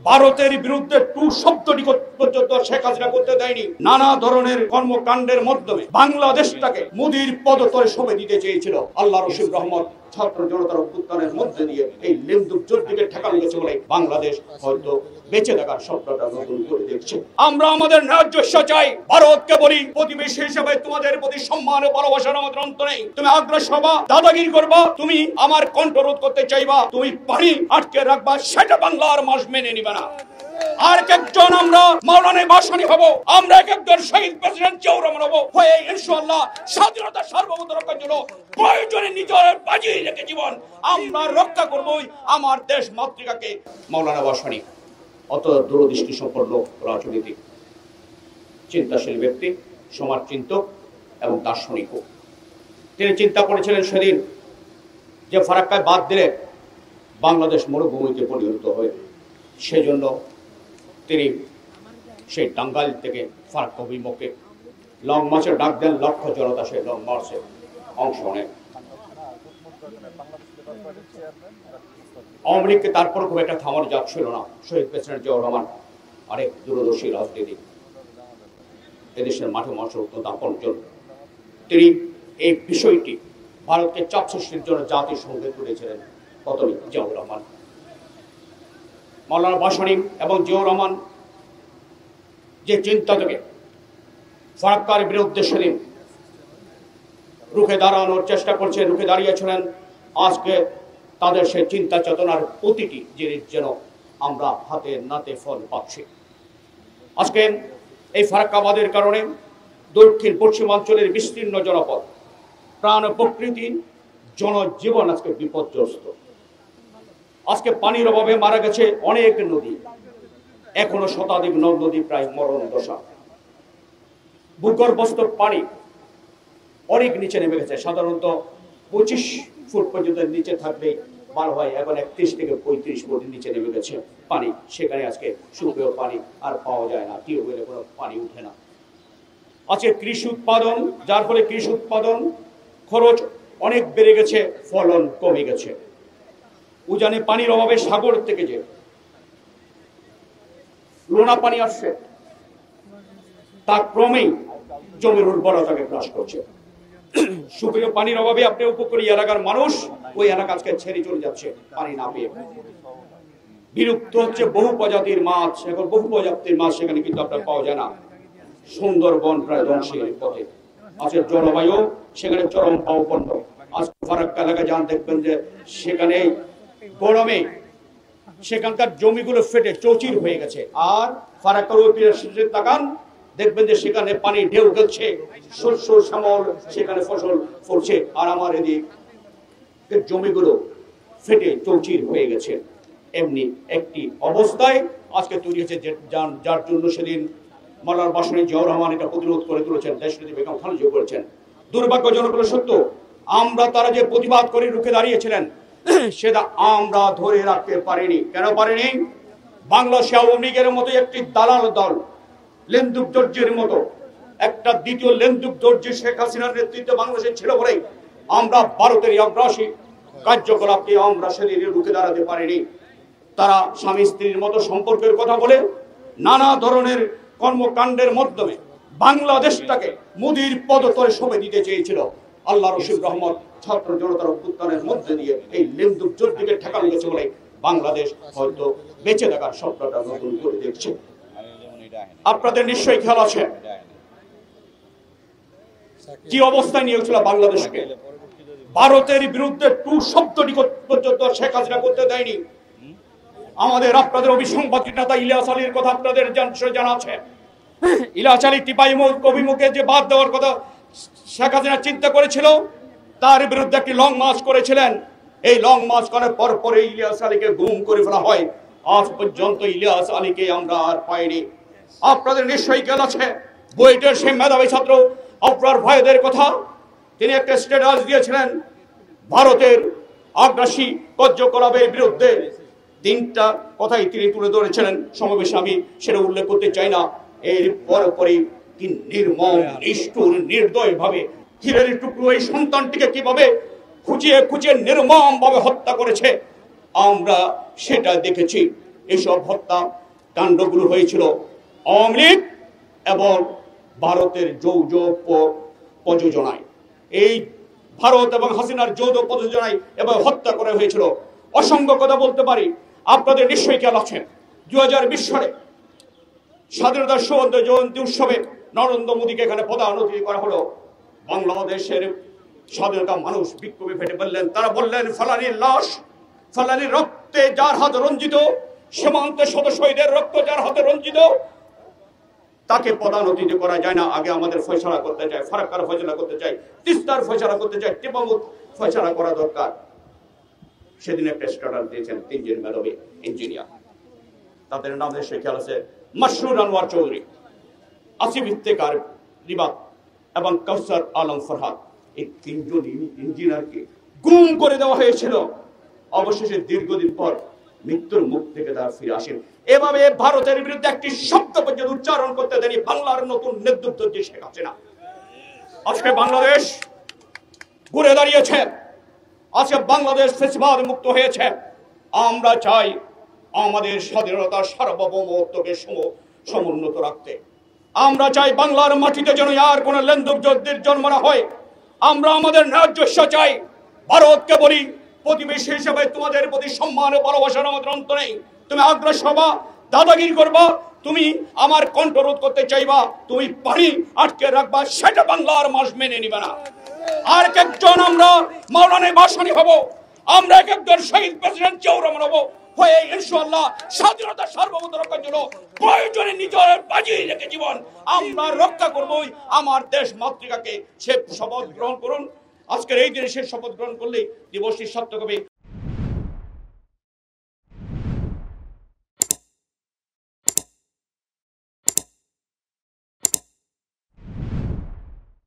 ভারতের বিরুদ্ধে টু শব্দটি পর্যন্ত শেখ হাসিনা করতে দেয়নি। নানা ধরনের কর্মকাণ্ডের মাধ্যমে বাংলাদেশটাকে মোদির পদতলে সঁপে দিতে চেয়েছিল। আল্লাহ রশিদ রহমত ছাত্র জনতার অভ্যুত্থানের মধ্যে দিয়ে এই লেন্দুক যুদ্ধকে ঠেকানো গেছে বলে বাংলাদেশ হয়তো বেঁচে থাকার স্বপ্নটা নতুন করে দেখছে। আমরা আমাদের ন্যায্য চাই। ভারতকে বলি, প্রতিবেশী হিসেবে তোমাদের প্রতি সম্মান ও ভালোবাসার আমাদের অন্ত নেই। তুমি আগ্রাসী হবা, দাদাগিরি করবা, তুমি আমার কণ্ঠরোধ করতে চাইবা, তুমি পানি আটকে রাখবা, সেটা বাংলার মানুষ মেনে নিবে না। আর একজন আমরা মাওলানা ভাসানী হব, আমরা একজন শহীদ প্রেসিডেন্ট জিয়াউর রহমান হব, হয়ে ইনশাআল্লাহ স্বাধীনতা সার্বভৌমত্ব রক্ষার জন্য প্রয়োজনে নিজের বাজি রেখে জীবন আমরা রক্ষা করবই আমার দেশ মাতৃকাকে। মাওলানা ভাসানী অত দূরদৃষ্টি সম্পন্ন রাজনীতিক, চিন্তাশীল ব্যক্তি, সমাজ চিন্তক এবং দার্শনিক। তিনি চিন্তা করেছিলেন সেদিন যে ফারাক্কায় বাদ দিলে বাংলাদেশ মরুভূমিতে পরিণত হয়। সেজন্য তিনি সেই টাঙ্গাইল থেকে ফারাক্কা অভিমুখে লং মার্চের ডাক দেন। লক্ষ জনতা সেই লং মার্চে অংশ নেয়। আওয়ামী লীগকে তারপর খুব একটা থামানো যাচ্ছিল না। শহীদ প্রেসিডেন্ট জিয়াউর রহমান অনেক দূরদর্শী রাজনীতিক, এদেশের মাঠে মানুষের অত্যন্ত আপনজন। তিনি এই বিষয়টি ভারতকে চাপ সৃষ্টির জন্য জাতিসংঘে তুলেছিলেন প্রথমে জিয়াউর রহমান। মাওলানা ভাসানী এবং জিয়াউর রহমান যে চিন্তা থেকে ফারাক্কার বিরুদ্ধে সেদিন রুখে দাঁড়ানোর চেষ্টা করছে, রুখে দাঁড়িয়েছিলেন, আজকে তাদের সেই চিন্তা চেতনার প্রতিটি জিনিস যেন আমরা হাতে নাতে ফল পাচ্ছি। আজকে এই ফারাক্কাবাদের কারণে দক্ষিণ পশ্চিমাঞ্চলের বিস্তীর্ণ জনপদ, প্রাণ প্রকৃতি, জনজীবন আজকে বিপর্যস্ত। আজকে পানির অভাবে মারা গেছে অনেক নদী, এখনো শতাধিক নদী প্রায় মরণ দশা। ভূগর্ভস্থ পানি অনেক নিচে নেমে গেছে। সাধারণত 25 ফুট পর্যন্ত নিচে থাকলে বার হয়, এখন 31 থেকে 35 ফুট নিচে নেমে গেছে পানি। সেখানে আজকে সুপেয় পানি আর পাওয়া যায় না, টিউবওয়েলে কোনো পানি উঠে না। আজকে কৃষি উৎপাদন, যার ফলে কৃষি উৎপাদন খরচ অনেক বেড়ে গেছে, ফলন কমে গেছে। উজানে পানির অভাবে সাগর থেকে যে লোনা পানি আসছে তা ক্রমেই জমির উর্বরতাকে হ্রাস করছে। সুপেয় পানির অভাবে আপনি উপকূল এলাকার মানুষ ওই এলাকা আজকে ছেড়ে চলে যাচ্ছে পানি না পেয়ে। বিলুপ্ত হচ্ছে বহু প্রজাতির মাছ, এখন বহু প্রজাতির মাছ সেখানে কিন্তু আপনার পাওয়া যায় না। সুন্দরবন প্রায় ধ্বংসের পথে। আজকে জলবায়ু সেখানে চরম অবপন্ন। আজকে ফারাক্কা এলাকায় যান, দেখবেন যে সেখানে গরমে সেখানকার জমিগুলো ফেটে চৌচির হয়ে গেছে। আর ফারাক্কার ওই তাকান, দেখবেন যে সেখানে পানি ঢেউ গেছে, শস্য শ্যামল সেখানে ফসল ফলছে। আর আমার এদিক জমিগুলো ফেটে চৌচির হয়ে গেছে। এমনি একটি অবস্থায় আজকে তৈরি হয়েছে, যার জন্য সেদিন মাওলানা ভাসানী জিয়াউর রহমান এটা প্রতিরোধ করে তুলেছেন, দেশনেত্রী বেগম খালেদা জিয়া করেছেন। দুর্ভাগ্যজনক হলো সত্য, আমরা তারা যে প্রতিবাদ করে রুখে দাঁড়িয়েছিলেন সেটা আমরা ধরে রাখতে পারিনি। কেন পারিনি? বাংলাদেশ আওয়ামী লীগের মতো একটি দালাল দল, লেন্দুক দর্জির মতো একটা দ্বিতীয় লেন্দুক দর্জি শেখ হাসিনার নেতৃত্বে বাংলাদেশে ছিল বলে আমরা ভারতের আগ্রাসী কার্যকলাপকে আমরা সেদিন রুখে দাঁড়াতে পারিনি। তারা স্বামী স্ত্রীর মতো সম্পর্কের কথা বলে নানা ধরনের কর্মকাণ্ডের মাধ্যমে বাংলাদেশটাকে মোদির পদতলে সঁপে দিতে চেয়েছিল। আল্লাহ রশিদ রহমত ছাত্র জনতার অভ্যুত্থানের মধ্যে দিয়ে এই লেন্দুক যুদ্ধকে ঠেকানো গেছে বলে বাংলাদেশ হয়তো বেঁচে থাকার স্বপ্নটা নতুন করে দেখছে। আপনাদের নিশ্চয়ই খেয়াল আছে কি অবস্থায় নিয়েছিল বাংলাদেশকে। ভারতের বিরুদ্ধে টু শব্দটি পর্যন্ত শেখ হাসিনা করতে দেয়নি। আমাদের আপনাদের অভিসংবাদিত নেতা ইলিয়াস আলীর কথা আপনাদের জানা আছে। ইলিয়াস আলী টিপাই অভিমুখে যে বাদ দেওয়ার কথা শেখ হাসিনা চিন্তা করেছিল, তার বিরুদ্ধে একটি লং মার্চ করেছিলেন। এই লং মার্চ করার পর পরে ইলিয়াস আলীকে গুম করে ফেলা হয়। আজ পর্যন্ত ইলিয়াস আলীকে আমরা আর পাইনি। আপনাদের নিশ্চয়ই খেয়াল আছে বুয়েটের সেই মেধাবী ছাত্র আফরার ভাইদের কথা। তিনি একটা স্ট্যাটাস দিয়েছিলেন ভারতের আগ্রাসী কার্যকলাপের বিরুদ্ধে। 3টা কথাই তিনি তুলে ধরেছিলেন সমাবেশে, আমি সেটা উল্লেখ করতে চাই না। এর পরপরই কি নির্মম, নিষ্ঠুর, নির্দয় ভাবে হীরের টুকরো এই সন্তানটিকে কিভাবে খুঁচিয়ে খুঁচিয়ে নির্মম ভাবে হত্যা করেছে আমরা সেটা দেখেছি। এইসব হত্যা কাণ্ডগুলো হয়েছিল আওয়ামী লীগ এবং ভারতের যৌথ প্রযোজনায়। এই ভারত এবং হাসিনার যৌথ প্রযোজনায় এবং হত্যা করা হয়েছিল। অসংখ্য কথা বলতে পারি, আপনাদের নিশ্চয়ই খেয়াল আছেন 2020 সালে স্বাধীনতার সুবর্ণ জয়ন্তী উৎসবে নরেন্দ্র মোদীকে এখানে প্রধান অতিথি করা হলো। বাংলাদেশের স্বাধীনতা মানুষ বিক্ষোভে ফেটে বললেন, তারা বললেন ফলানির লাশ, ফলানির রক্তে যার হাত রঞ্জিত, সীমান্তে শত শহীদের রক্ত যার হাতে রঞ্জিত, তাকে প্রধান অতিথি করা যায় না। আগে আমাদের ফয়সালা করতে চাই, ফারাক্কার ফয়সালা করতে চাই, তিস্তার ফয়সালা করতে চাই, টিপামুখ ফয়সালা করা দরকার। সেদিন একটা স্ট্যাটাস দিয়েছেন 3 জন মেধাবী ইঞ্জিনিয়ার, তাদের নাম দেশে খেয়াল আছে মাসরুর আনোয়ার চৌধুরী, আসিফ ইফতেখার রিবাত এবং কাউসার আলম ফরহাদ। এই 3 জন ইঞ্জিনিয়ারকে গুম করে দেওয়া হয়েছিল। অবশেষে দীর্ঘদিন পর মৃত্যুর মুখ থেকে তারা ফিরে আসেন। এভাবে ভারতের বিরুদ্ধে একটি শব্দ পর্যন্ত উচ্চারণ করতে দেয়নি বাংলার নতুন নেতৃত্ব যে শেখ হাসিনা। আজকে বাংলাদেশ ঘুরে দাঁড়িয়েছে, আজকে বাংলাদেশ ফ্যাসিবাদ মুক্ত হয়েছে। আমরা চাই আমাদের স্বাধীনতার সার্বভৌমত্বকে সমুন্নত রাখতে। আমরা চাই বাংলার মাটিতে যেন আর কোন লেন্দুকদের জন্ম না হয়। আমরা আমাদের ন্যায্য চাই। ভারতকে বলি, প্রতিবেশী হিসেবে তোমাদের প্রতি সম্মান ও ভালোবাসার আমাদের অন্ত নেই। তুমি আগ্রাসী হবা, দাদাগিরি করবা, তুমি আমার কণ্ঠরোধ করতে চাইবা, তুমি পানি আটকে রাখবা, সেটা বাংলার মানুষ মেনে নিবে না। আর একজন আমরা মাওলানা ভাসানী হব, আমরা একজন শহীদ প্রেসিডেন্ট জিয়াউর রহমান হব, হয়ে ইনশাআল্লাহ স্বাধীনতা সার্বভৌমত্ব রক্ষার জন্য প্রয়োজনে নিজের বাজি রেখে জীবন আমরা রক্ষা করবই আমার দেশ মাতৃকাকে। সে শপথ গ্রহণ করুন। আজকের এই দিনে সে শপথ গ্রহণ করলে দিবসটি সার্থক হবে।